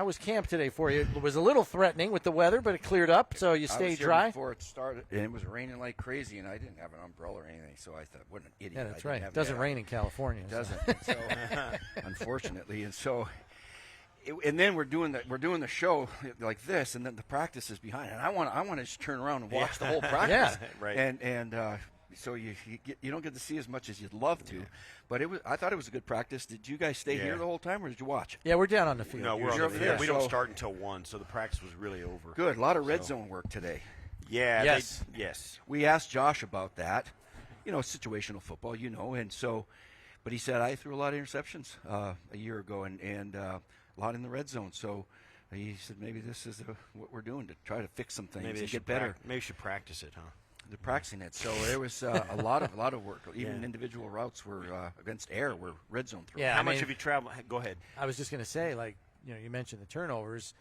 was camp today for you? It was a little threatening with the weather, but it cleared up, so you stayed dry? Before it started, and it was raining like crazy, and I didn't have an umbrella or anything, so I thought, what an idiot. Yeah, that's right. It doesn't rain in California. It doesn't. So, unfortunately. And so, and then we're doing the show like this, and then the practice is behind, and I want to just turn around and watch the whole practice. Yeah, right. And so you don't get to see as much as you'd love to, but I thought it was a good practice. Did you guys stay here the whole time, or did you watch? Yeah, we're down on the field. No, we're You're on the there. field. We don't start until 1, so the practice was really over. Good. A lot of red zone work today. Yeah. Yes. Yes. We asked Josh about that. Situational football, and so, but he said I threw a lot of interceptions a year ago, and a lot in the red zone. So he said maybe this is what we're doing to try to fix some things and get better. Maybe you should practice it, huh? They're practicing it. So there was a lot of work. Even individual routes were against air were red zone throws. Yeah, How much have you traveled? Go ahead. I was just going to say, you mentioned the turnovers,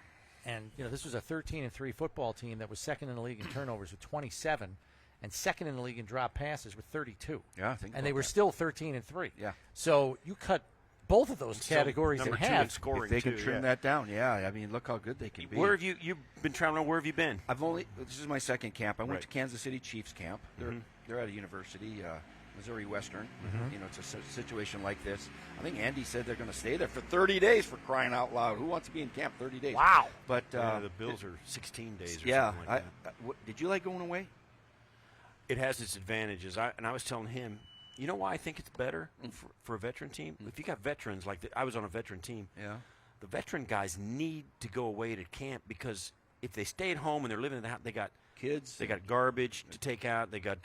and this was a 13-3 football team that was second in the league in turnovers with 27. And second in the league in drop passes with 32. Yeah, I think. And they were still 13-3. Yeah. So you cut both of those categories in half. In scoring, if they can trim that down, I mean, look how good they can be. Where have you've been traveling? Where have you been? This is my second camp. I went to Kansas City Chiefs camp. They're at a university, Missouri Western. It's a situation like this. I think Andy said they're going to stay there for 30 days, for crying out loud. Who wants to be in camp 30 days? Wow. But the Bills are 16 days or something like that. Did you like going away? It has its advantages. I was telling him, you know why I think it's better for a veteran team? If you got veterans, I was on a veteran team, the veteran guys need to go away to camp, because if they stay at home and they're living in the house, they got kids, they got garbage to take out, they got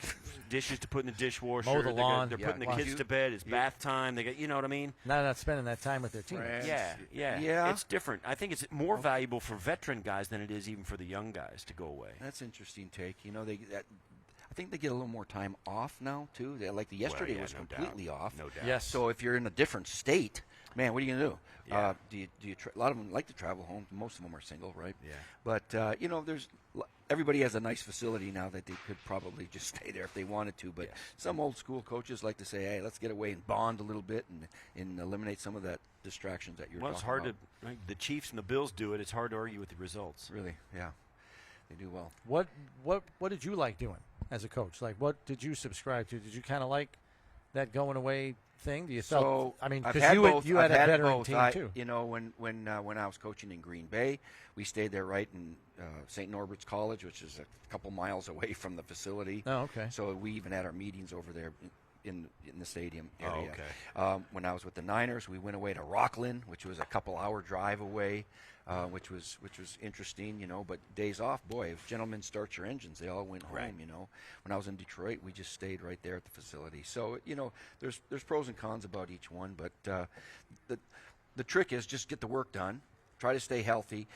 dishes to put in the dishwasher, mow the lawn. They're putting the kids to bed, it's bath time, they got, you know what I mean? Not spending that time with their team. Yeah. It's different. I think it's more valuable for veteran guys than it is even for the young guys to go away. That's an interesting take. I think they get a little more time off now too. Yesterday was completely off. No doubt. Yes. So if you're in a different state, man, what are you gonna do? Yeah. A lot of them like to travel home. Most of them are single, right? Yeah. But there's everybody has a nice facility now that they could probably just stay there if they wanted to. But some old school coaches like to say, hey, let's get away and bond a little bit and eliminate some of that distractions that you're talking about. Well, it's hard to. The Chiefs and the Bills do it. It's hard to argue with the results. Really, yeah. They do well. What did you like doing as a coach? What did you subscribe to? Did you kind of like that going away thing? Do you because you had a veteran team too. When I was coaching in Green Bay, we stayed there right in St. Norbert's College, which is a couple miles away from the facility. Oh, okay. So we even had our meetings over there in the stadium area. Oh, okay. When I was with the Niners, we went away to Rockland, which was a couple-hour drive away, which was interesting, But days off, boy, if gentlemen start your engines, they all went home, Right. When I was in Detroit, we just stayed right there at the facility. So there's pros and cons about each one, but the trick is just get the work done, try to stay healthy.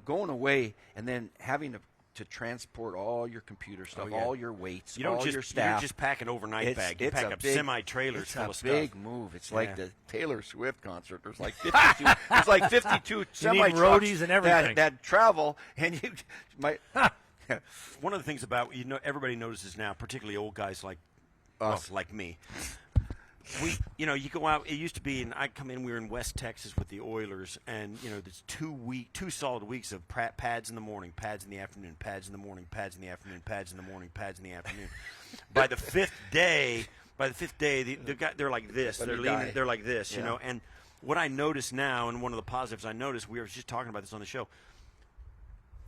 Going away and then having to transport all your computer stuff, all your weights, all your staff. You don't just pack an overnight bag. You pack up semi-trailers full of stuff. It's a big move. It's like the Taylor Swift concert. There's like 52. There's like 52 semi-trucks roadies and everything that travel, and you might. One of the things about everybody notices now, particularly old guys like us, like me. You go out. It used to be, and I'd come in. We were in West Texas with the Oilers, and there's 2 solid weeks of pads in the morning, pads in the afternoon, pads in the morning, pads in the afternoon, pads in the morning, pads in the afternoon. By the fifth day, they're like this. They're leaning. They're like this. And what I notice now, and one of the positives I noticed, we were just talking about this on the show.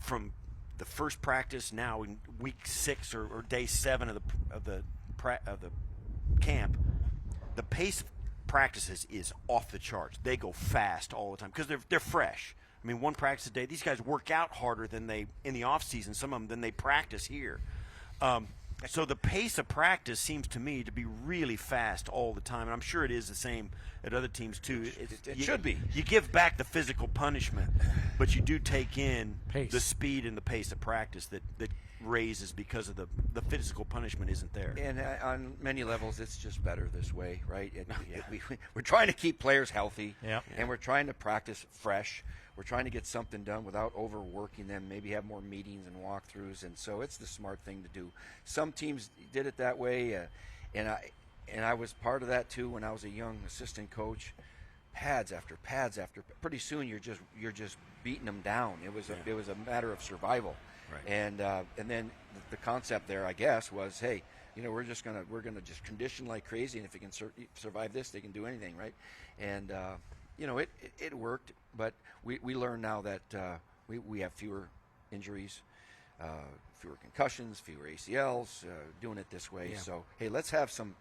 From the first practice now in week 6 or day 7 of the camp. The pace of practices is off the charts. They go fast all the time because they're fresh. I mean, one practice a day. These guys work out harder than they in the off season. Some of them than they practice here. So the pace of practice seems to me to be really fast all the time, and I'm sure it is the same at other teams too. It should be. You give back the physical punishment, but you do take in pace. The speed and the pace of practice that raises because of the physical punishment isn't there. And on many levels, it's just better this way, right? We're trying to keep players healthy, and we're trying to practice fresh. We're trying to get something done without overworking them, maybe have more meetings and walkthroughs, and so it's the smart thing to do. Some teams did it that way, and I was part of that too when I was a young assistant coach. pads after pads after. Pretty soon you're just beating them down. It was a matter of survival. Right. And then the concept there, I guess, was, hey, we're gonna just condition like crazy, and if you can survive this, they can do anything, right? And it worked, but we learn now that we have fewer injuries, fewer concussions, fewer ACLs, doing it this way. Yeah. So hey, let's have some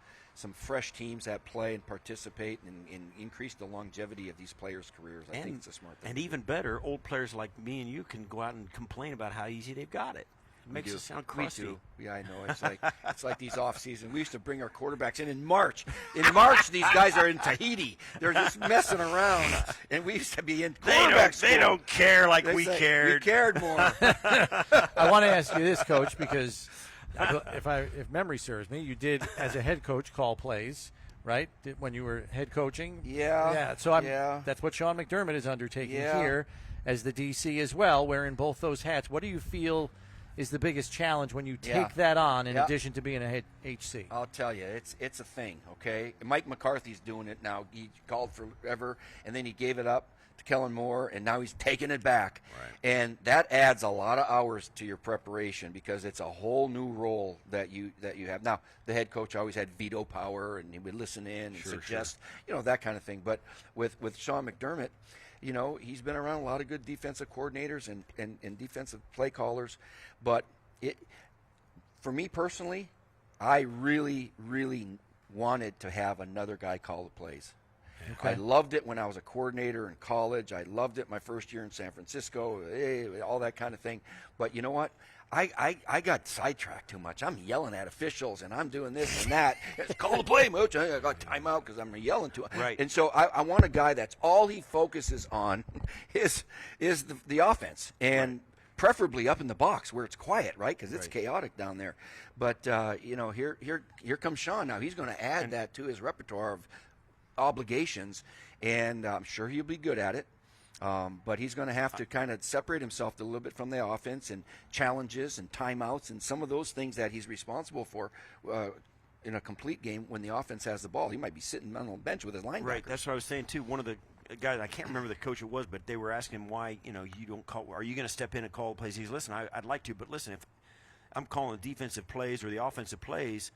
fresh teams that play and participate and increase the longevity of these players' careers. I think it's a smart thing. And even better, old players like me and you can go out and complain about how easy they've got it. It makes it sound crusty. We do. Yeah, I know. It's like these off season. We used to bring our quarterbacks in March. In March, these guys are in Tahiti. They're just messing around, and we used to be in quarterback school. They don't care like we say, cared. We cared more. I want to ask you this, Coach, because if memory serves me, you did as a head coach call plays, right? When you were head coaching. Yeah. Yeah. So that's what Sean McDermott is undertaking here as the DC as well, wearing both those hats. What do you feel is the biggest challenge when you take that on in addition to being a head HC? I'll tell you, it's a thing, okay? Mike McCarthy's doing it now. He called forever, and then he gave it up to Kellen Moore, and now he's taking it back. Right. And that adds a lot of hours to your preparation because it's a whole new role that you have. Now, the head coach always had veto power, and he would listen in and suggest, that kind of thing. But with Sean McDermott, he's been around a lot of good defensive coordinators and defensive play callers. But for me personally, I really, really wanted to have another guy call the plays. Okay. I loved it when I was a coordinator in college. I loved it my first year in San Francisco, all that kind of thing. But you know what? I got sidetracked too much. I'm yelling at officials, and I'm doing this and that. Call the play, Mooch. I got timeout because I'm yelling to him. Right. And so I want a guy that's all he focuses on is the offense, and preferably up in the box where it's quiet, right? Because it's chaotic down there. But here comes Sean. Now he's going to add that to his repertoire of obligations, and I'm sure he'll be good at it. But he's going to have to kind of separate himself a little bit from the offense and challenges and timeouts and some of those things that he's responsible for in a complete game when the offense has the ball. He might be sitting on the bench with his linebackers. Right, that's what I was saying, too. One of the guys, I can't remember the coach it was, but they were asking him why, you don't call – are you going to step in and call the plays? He's, listen, I'd like to, but listen, if I'm calling the defensive plays or the offensive plays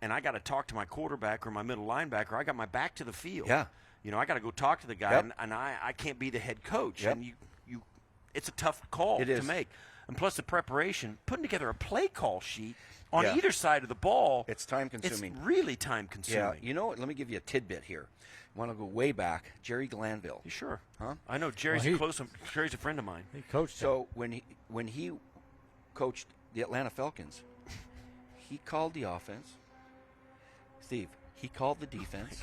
and I got to talk to my quarterback or my middle linebacker, I got my back to the field. Yeah. I got to go talk to the guy, and I can't be the head coach. Yep. And it's a tough call to make. And plus the preparation, putting together a play call sheet on either side of the ball. It's time-consuming. It's really time-consuming. Yeah. Let me give you a tidbit here. Want to go way back? Jerry Glanville. Sure. Huh? I know Jerry's Jerry's a friend of mine. He coached. So when he coached the Atlanta Falcons, he called the offense. Steve, he called the defense.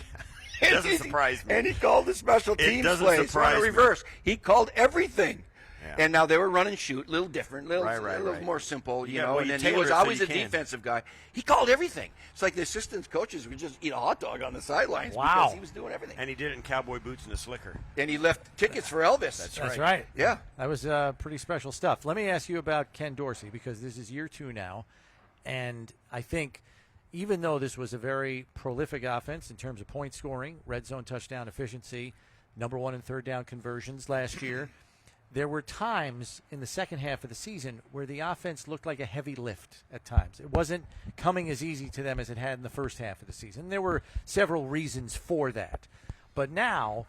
It doesn't surprise me. And he called the special teams doesn't plays. surprise me. Reverse. He called everything. Yeah. And now they were run and shoot, a little different, a little Right. more simple, Well, and you then he tailor was it so always you a can. defensive guy. He called everything. It's like the assistant coaches would just eat a hot dog on the sidelines Wow. because he was doing everything. And he did it in cowboy boots and a slicker. And he left tickets for Elvis. That's right. Yeah. That was pretty special stuff. Let me ask you about Ken Dorsey, because this is year 2 now, and I think even though this was a very prolific offense in terms of point scoring, red zone touchdown efficiency, number 1 in third down conversions last year, there were times in the second half of the season where the offense looked like a heavy lift at times. It wasn't coming as easy to them as it had in the first half of the season. There were several reasons for that. But now,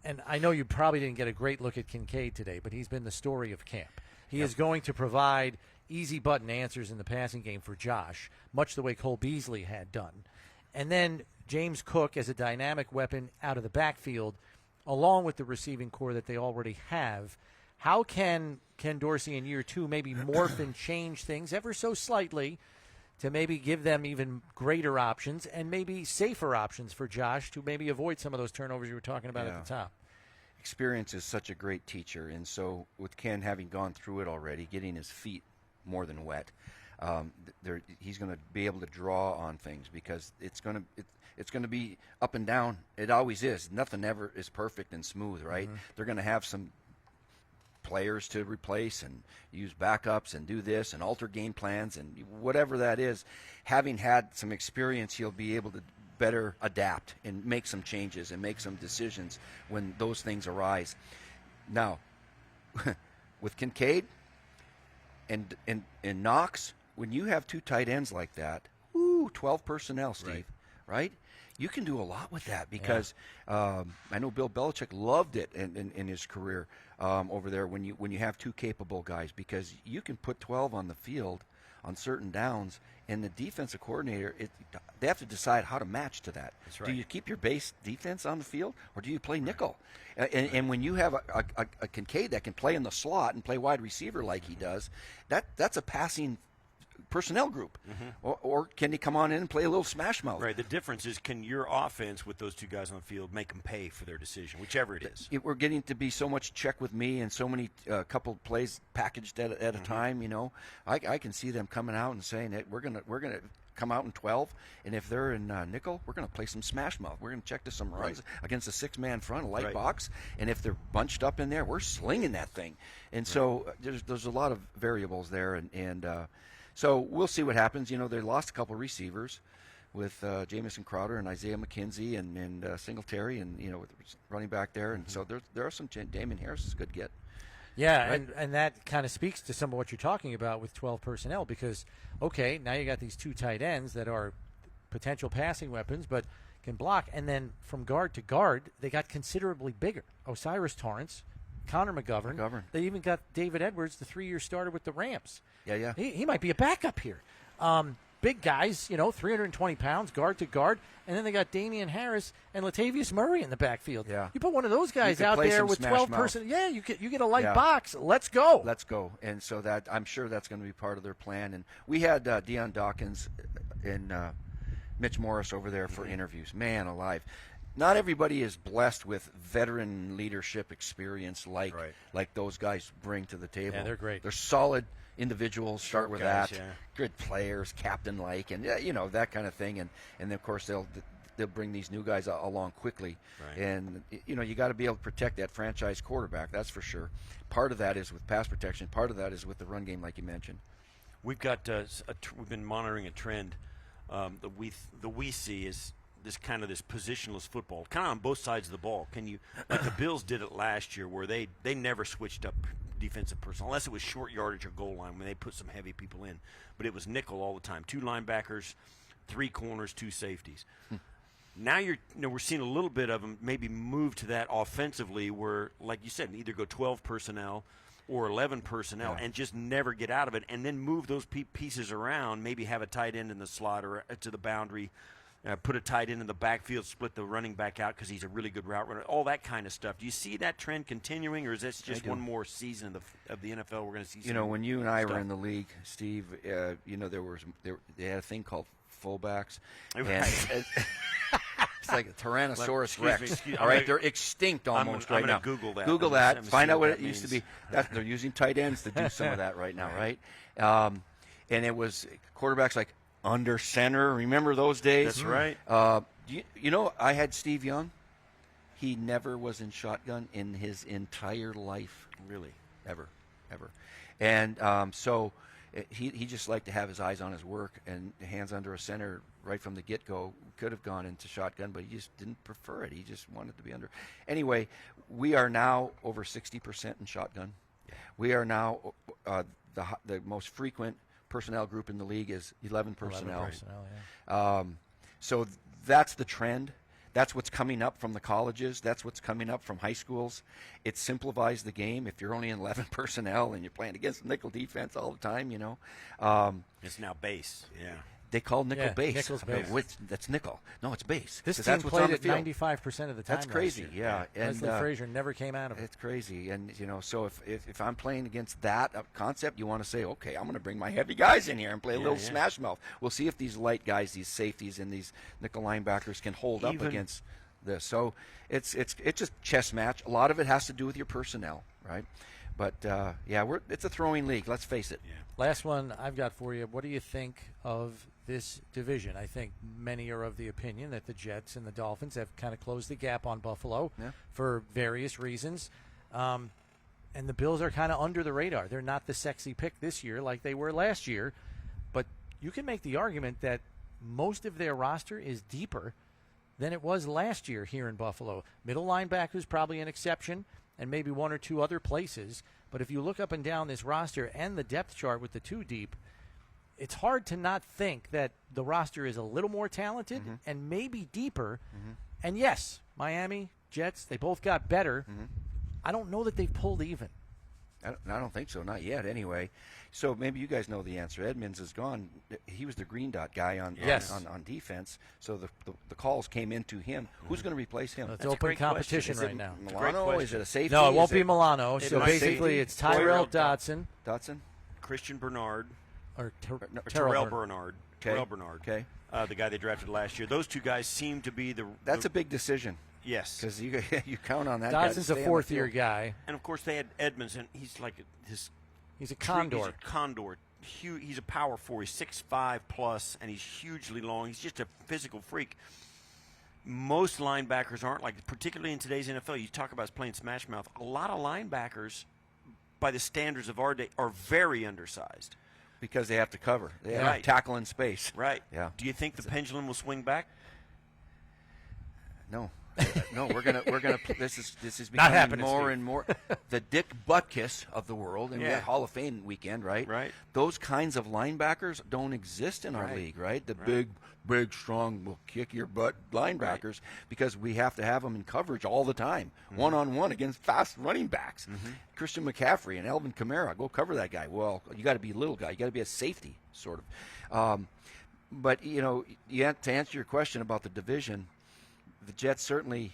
and I know you probably didn't get a great look at Kincaid today, but he's been the story of camp. He is going to provide easy button answers in the passing game for Josh, much the way Cole Beasley had done. And then James Cook as a dynamic weapon out of the backfield, along with the receiving core that they already have. How can Ken Dorsey in year 2 maybe morph and change things ever so slightly to maybe give them even greater options and maybe safer options for Josh to maybe avoid some of those turnovers you were talking about at the top? Experience is such a great teacher, and so with Ken having gone through it already, getting his feet more than wet, he's going to be able to draw on things because it's going to be up and down. It always is. Nothing ever is perfect and smooth, right? Mm-hmm. They're going to have some players to replace and use backups and do this and alter game plans and whatever that is. Having had some experience, he'll be able to better adapt and make some changes and make some decisions when those things arise. Now, with Kincaid and Knox, when you have 2 tight ends like that, 12 personnel, Steve, right? You can do a lot with that because I know Bill Belichick loved it in his career over there when you have 2 capable guys, because you can put 12 on the field on certain downs, and the defensive coordinator, they have to decide how to match to that. That's right. Do you keep your base defense on the field, or do you play nickel? And when you have a Kincaid that can play in the slot and play wide receiver like he does, that's a passing personnel group. Or can he come on in and play a little smash mouth? Right. The difference is, can your offense with those 2 guys on the field make them pay for their decision, whichever it is? We're getting to be so much check with me and so many couple plays packaged at a time. You know, I can see them coming out and saying that we're gonna come out in 12, and if they're in nickel, we're going to play some smash mouth. We're going to check to some runs against a 6-man front, a light box, and if they're bunched up in there, we're slinging that thing. And so there's a lot of variables there, and so we'll see what happens. You know, they lost a couple of receivers with Jamison Crowder and Isaiah McKenzie and Singletary, and you know, with running back there, and so there are some. Damian Harris is a good get. Yeah, right? and that kind of speaks to some of what you're talking about with 12 personnel, because, okay, now you got these 2 tight ends that are potential passing weapons but can block, and then from guard to guard, they got considerably bigger. Osiris Torrance, Connor McGovern. They even got David Edwards, the 3-year starter with the Rams. Yeah. He might be a backup here. Big guys, 320 pounds, guard to guard. And then they got Damian Harris and Latavius Murray in the backfield. Yeah. You put one of those guys out there with 12 person. Yeah, you get a light box. Let's go. And so that, I'm sure that's going to be part of their plan. And we had Deion Dawkins and Mitch Morris over there for interviews. Man alive. Not everybody is blessed with veteran leadership experience like those guys bring to the table. Yeah, they're great. They're solid individuals. Start with guys, that. Good players, captain-like, and that kind of thing. And then of course they'll bring these new guys along quickly. Right. And you got to be able to protect that franchise quarterback. That's for sure. Part of that is with pass protection. Part of that is with the run game, like you mentioned. We've got we've been monitoring a trend that we see is this positionless football, kind of on both sides of the ball. Like the Bills did it last year, where they never switched up defensive personnel unless it was short yardage or goal line when they put some heavy people in. But it was nickel all the time: 2 linebackers, 3 corners, 2 safeties. Now we're seeing a little bit of them maybe move to that offensively, where, like you said, either go 12 personnel or 11 personnel and just never get out of it, and then move those pieces around. Maybe have a tight end in the slot or to the boundary. Put a tight end in the backfield, split the running back out because he's a really good route runner. All that kind of stuff. Do you see that trend continuing, or is this just one more season of the NFL we're going to see? When you and I were in the league, Steve, they had a thing called fullbacks. Right. And it's like a Tyrannosaurus Rex. All right, they're extinct almost right now. I'm going to Google that. Google that. Find out what it means. used to be. They're using tight ends to do some of that right now, right? And it was quarterbacks like under center. Remember those days? That's right. I had Steve Young. He never was in shotgun in his entire life. Really? Ever. And so he just liked to have his eyes on his work, and hands under a center right from the get-go. Could have gone into shotgun, but he just didn't prefer it. He just wanted to be under. Anyway, we are now over 60% in shotgun. We are now the most frequent personnel group in the league is 11 personnel. 11 personnel, so that's the trend. That's what's coming up from the colleges. That's what's coming up from high schools. It simplifies the game. If you're only in 11 personnel and you're playing against nickel defense all the time, it's now base. Yeah. They call nickel base. Nickel's base. That's nickel. No, it's base. This team that's what's played on the it field. 95% of the time. That's crazy. Yeah. And Leslie Frazier never came out of it. It's crazy. And so if I'm playing against that concept, you want to say, okay, I'm going to bring my heavy guys in here and play a little smash mouth. We'll see if these light guys, these safeties, and these nickel linebackers can hold up against this. So it's just chess match. A lot of it has to do with your personnel, right? But it's a throwing league. Let's face it. Yeah. Last one I've got for you. What do you think of this division? I think many are of the opinion that the Jets and the Dolphins have kind of closed the gap on Buffalo for various reasons. And the Bills are kind of under the radar. They're not the sexy pick this year like they were last year. But you can make the argument that most of their roster is deeper than it was last year here in Buffalo. Middle linebacker is probably an exception, and maybe one or two other places. But if you look up and down this roster and the depth chart with the 2 deep, it's hard to not think that the roster is a little more talented and maybe deeper. And yes, Miami, Jets, they both got better. I don't know that they've pulled even. I don't think so, not yet anyway. So maybe you guys know the answer. Edmonds is gone. He was the green dot guy on defense. So the calls came into him. Who's going to replace him? It's open competition right now. Milano? Is it a safety? No, it won't be Milano. So basically it's Tyrell Dodson. Christian Bernard. Or Terrell Bernard. Okay. Terrell Bernard. Okay. The guy they drafted last year. Those 2 guys seem to be That's a big decision. Yes. Because you count on that. Dodson's a 4th-year guy. And, of course, they had Edmonds, and he's like he's a condor. He's a condor. He's a power 4. He's 6'5 plus, and he's hugely long. He's just a physical freak. Most linebackers aren't like, particularly in today's NFL. You talk about playing smash mouth. A lot of linebackers, by the standards of our day, are very undersized. Because they have to cover. They have to tackle in space. Right. Yeah. Do you think the pendulum will swing back? No. No, we're gonna. This is becoming more and more the Dick Butkus of the world, and we got Hall of Fame weekend, right? Right. Those kinds of linebackers don't exist in our league, right? The big, strong, will kick your butt linebackers because we have to have them in coverage all the time, 1-on-1 against fast running backs. Christian McCaffrey and Alvin Kamara, go cover that guy. Well, you got to be a little guy. You got to be a safety, sort of. But to answer your question about the division. The Jets certainly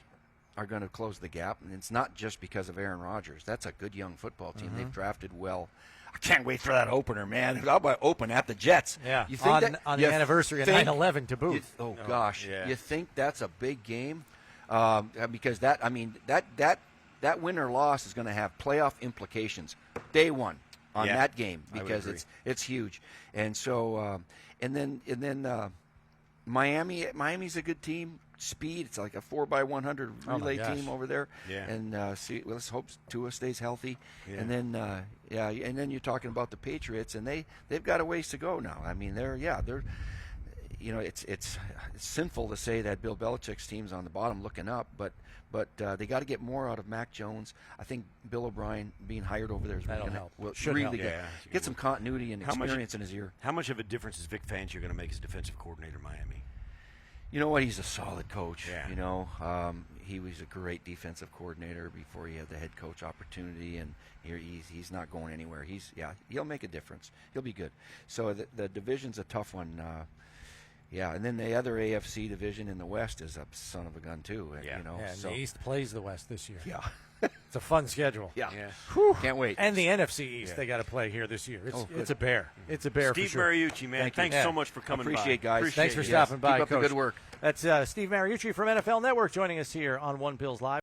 are going to close the gap, and it's not just because of Aaron Rodgers. That's a good young football team. They've drafted well. I can't wait for that opener, man. How about open at the Jets? Yeah, you think on the anniversary of 9/11 to boot. Gosh. Yeah. You think that's a big game? Because that win or loss is going to have playoff implications day one on that game because it's huge. And so and then Miami's a good team. Speed, it's like a 4x100 relay team over there. Yeah. And let's hope Tua stays healthy. Yeah. And then and then you're talking about the Patriots, and they've got a ways to go now. I mean, they're it's sinful to say that Bill Belichick's team's on the bottom looking up, but they got to get more out of Mac Jones. I think Bill O'Brien being hired over there is going to help. Should really help. Get some continuity and experience in his ear. How much of a difference is Vic Fangio going to make as defensive coordinator in Miami? You know what? He's a solid coach. Yeah. He was a great defensive coordinator before he had the head coach opportunity, and he's not going anywhere. He'll make a difference. He'll be good. So the division's a tough one. And then the other AFC division in the West is a son of a gun too. And the East plays the West this year. Yeah. It's a fun schedule. Yeah. Can't wait. And the NFC East they got to play here this year. It's a bear. It's a bear Steve for sure. Mariucci, man. Thanks so much for coming by. Guys. Thanks for stopping by, Keep up Coach. the good work. That's Steve Mariucci from NFL Network joining us here on One Bills Live.